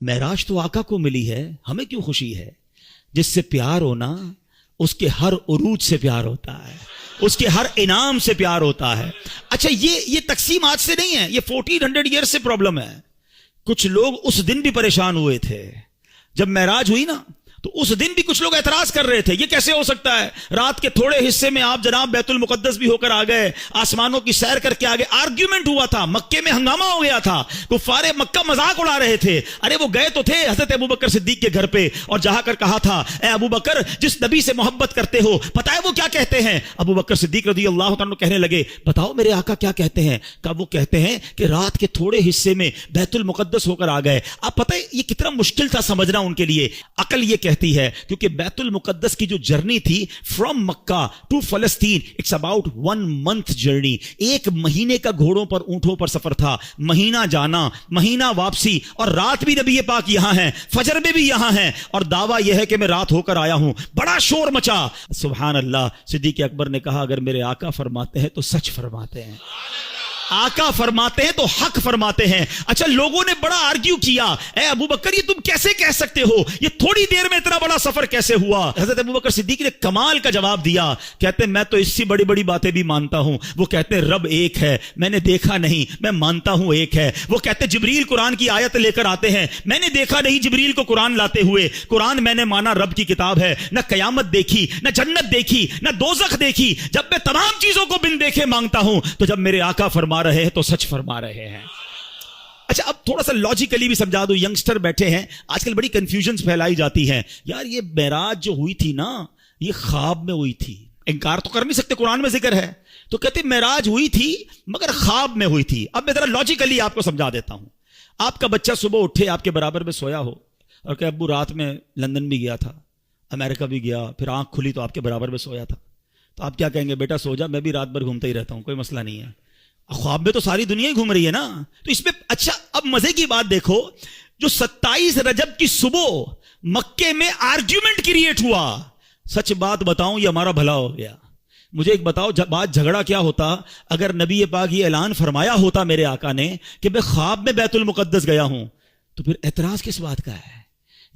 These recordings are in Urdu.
معراج تو آقا کو ملی ہے، ہمیں کیوں خوشی ہے؟ جس سے پیار ہونا اس کے ہر عروج سے پیار ہوتا ہے، اس کے ہر انعام سے پیار ہوتا ہے۔ اچھا یہ تقسیم آج سے نہیں ہے، یہ 1400 ایئر سے پرابلم ہے۔ کچھ لوگ اس دن بھی پریشان ہوئے تھے جب معراج ہوئی نا، تو اس دن بھی کچھ لوگ اعتراض کر رہے تھے، یہ کیسے ہو سکتا ہے؟ رات کے تھوڑے حصے میں آپ جناب بیت المقدس بھی ہو کر آ گئے، آسمانوں کی سیر کر کے آ گئے۔ آرگیومنٹ ہوا تھا، مکے میں ہنگامہ ہو گیا تھا، کفار مکہ مذاق اڑا رہے تھے۔ ارے وہ گئے تو تھے حضرت ابوبکر صدیق کے گھر پہ اور جہاں کر کہا تھا، اے ابوبکر جس نبی سے محبت کرتے ہو پتہ ہے وہ کیا کہتے ہیں؟ ابوبکر صدیق رضی اللہ تعالیٰ عنہ کہنے لگے، بتاؤ میرے آقا کیا کہتے ہیں؟ کہ وہ کہتے ہیں کہ رات کے تھوڑے حصے میں بیت المقدس ہو کر آ گئے۔ آپ پتہ ہے یہ کتنا مشکل تھا سمجھنا ان کے لیے۔ عقل یہ کہتی ہے کیونکہ بیت المقدس کی جو جرنی تھی فرام مکہ ٹو فلسطین، اٹس اباؤٹ 1 month جرنی، 1 مہینے کا گھوڑوں پر اونٹوں پر سفر تھا، مہینہ جانا مہینہ واپسی، اور رات بھی نبی پاک یہاں ہیں، فجر میں بھی یہاں ہیں، اور دعویٰ یہ ہے کہ میں رات ہو کر آیا ہوں۔ بڑا شور مچا، سبحان اللہ۔ صدیق اکبر نے کہا اگر میرے آقا فرماتے ہیں تو سچ فرماتے ہیں، آقا فرماتے ہیں تو حق فرماتے ہیں۔ اچھا لوگوں نے بڑا آرگیو کیا، اے ابوبکر یہ تم کیسے کہہ سکتے ہو؟ یہ تھوڑی دیر میں اتنا بڑا سفر کیسے ہوا؟ حضرت ابوبکر صدیق نے کمال کا جواب دیا، کہتے ہیں میں تو اس سے بڑی بڑی باتیں بھی مانتا ہوں۔ وہ کہتے ہیں رب ایک ہے، میں نے دیکھا نہیں، میں مانتا ہوں ایک ہے۔ وہ کہتے ہیں جبریل قرآن کی آیت لے کر آتے ہیں، میں نے دیکھا نہیں جبریل کو قرآن لاتے ہوئے، قرآن میں نے مانا رب کی کتاب ہے۔ نہ قیامت دیکھی، نہ جنت دیکھی، نہ دوزخ دیکھی، جب میں تمام چیزوں کو بن دیکھے مانگتا ہوں، تو جب میرے آقا فرما رہے ہیں تو سچ فرما رہے ہیں۔ اچھا اب تھوڑا سا لاجیکلی بھی سمجھا دو، ینگسٹر بیٹھے ہیں آج کل بڑی کنفیوژنز پھیلائی جاتی ہیں، یار یہ معراج جو ہوئی تھی نا یہ خواب میں ہوئی تھی، انکار تو کر نہیں سکتے، قرآن میں ذکر ہے، تو کہتے معراج ہوئی تھی مگر خواب میں ہوئی تھی۔ اب میں ذرا لاجیکلی آپ کو سمجھا دیتا ہوں۔ آپ کا بچہ صبح اٹھے آپ کے برابر میں سویا ہو اور کہ ابو رات میں لندن بھی گیا تھا، امریکہ بھی گیا، پھر آنکھ کھلی تو آپ کے برابر میں سویا تھا، تو آپ کیا کہیں گے؟ بیٹا سو جا، میں بھی رات بھر گھومتا ہی رہتا ہوں، کوئی مسئلہ نہیں ہے۔ خواب میں تو ساری دنیا ہی گھوم رہی ہے نا، تو اس میں اچھا اب مزے کی بات دیکھو، جو 27 رجب کی صبح مکے میں آرگیومنٹ کریٹ ہوا، سچ بات بتاؤں یہ ہمارا بھلا ہو گیا۔ مجھے ایک بتاؤ بات جھگڑا کیا ہوتا اگر نبی پاک یہ اعلان فرمایا ہوتا میرے آقا نے کہ میں خواب میں بیت المقدس گیا ہوں، تو پھر اعتراض کس بات کا ہے؟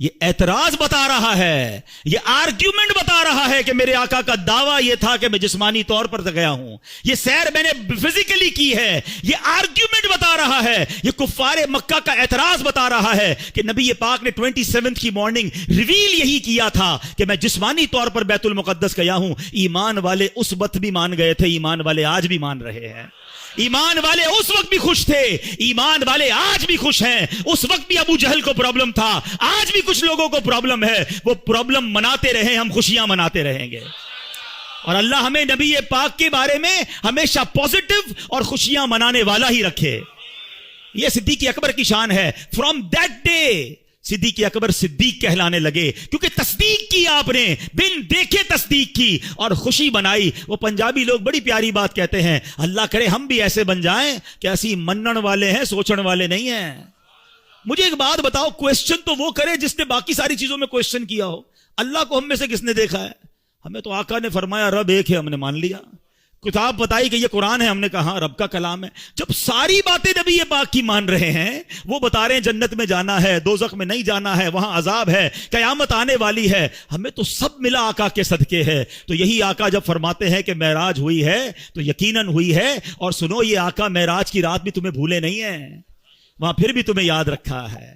یہ اعتراض بتا رہا ہے، یہ آرگیومنٹ بتا رہا ہے کہ میرے آقا کا دعویٰ یہ تھا کہ میں جسمانی طور پر گیا ہوں، یہ سیر میں نے فزیکلی کی ہے، یہ آرگیومنٹ بتا رہا ہے، یہ کفار مکہ کا اعتراض بتا رہا ہے کہ نبی پاک نے 27 کی مارننگ ریویل یہی کیا تھا کہ میں جسمانی طور پر بیت المقدس گیا ہوں۔ ایمان والے اس وقت بھی مان گئے تھے، ایمان والے آج بھی مان رہے ہیں، ایمان والے اس وقت بھی خوش تھے، ایمان والے آج بھی خوش ہیں۔ اس وقت بھی ابو جہل کو پرابلم تھا، آج بھی کچھ لوگوں کو پرابلم ہے، وہ پرابلم مناتے رہیں، ہم خوشیاں مناتے رہیں گے، اور اللہ ہمیں نبی پاک کے بارے میں ہمیشہ پازیٹو اور خوشیاں منانے والا ہی رکھے۔ یہ صدیق اکبر کی شان ہے۔ فرام دیٹ ڈے صدیق اکبر صدیق کہلانے لگے، کیونکہ تصدیق کی، آپ نے بن دیکھے تصدیق کی اور خوشی بنائی۔ وہ پنجابی لوگ بڑی پیاری بات کہتے ہیں، اللہ کرے ہم بھی ایسے بن جائیں کہ ایسی منن والے ہیں، سوچن والے نہیں ہیں۔ مجھے ایک بات بتاؤ، کویسچن تو وہ کرے جس نے باقی ساری چیزوں میں کویسچن کیا ہو، اللہ کو ہم میں سے کس نے دیکھا ہے؟ ہمیں تو آقا نے فرمایا رب ایک ہے، ہم نے مان لیا، کتاب بتائی کہ یہ قرآن ہے، ہم نے کہا رب کا کلام ہے۔ جب ساری باتیں نبی پاک کی مان رہے ہیں، وہ بتا رہے ہیں جنت میں جانا ہے، دوزخ میں نہیں جانا ہے، وہاں عذاب ہے، قیامت آنے والی ہے، ہمیں تو سب ملا آقا کے صدقے ہے۔ تو یہی آقا جب فرماتے ہیں کہ معراج ہوئی ہے تو یقیناً ہوئی ہے، اور سنو یہ آقا معراج کی رات بھی تمہیں بھولے نہیں ہیں، وہاں پھر بھی تمہیں یاد رکھا ہے۔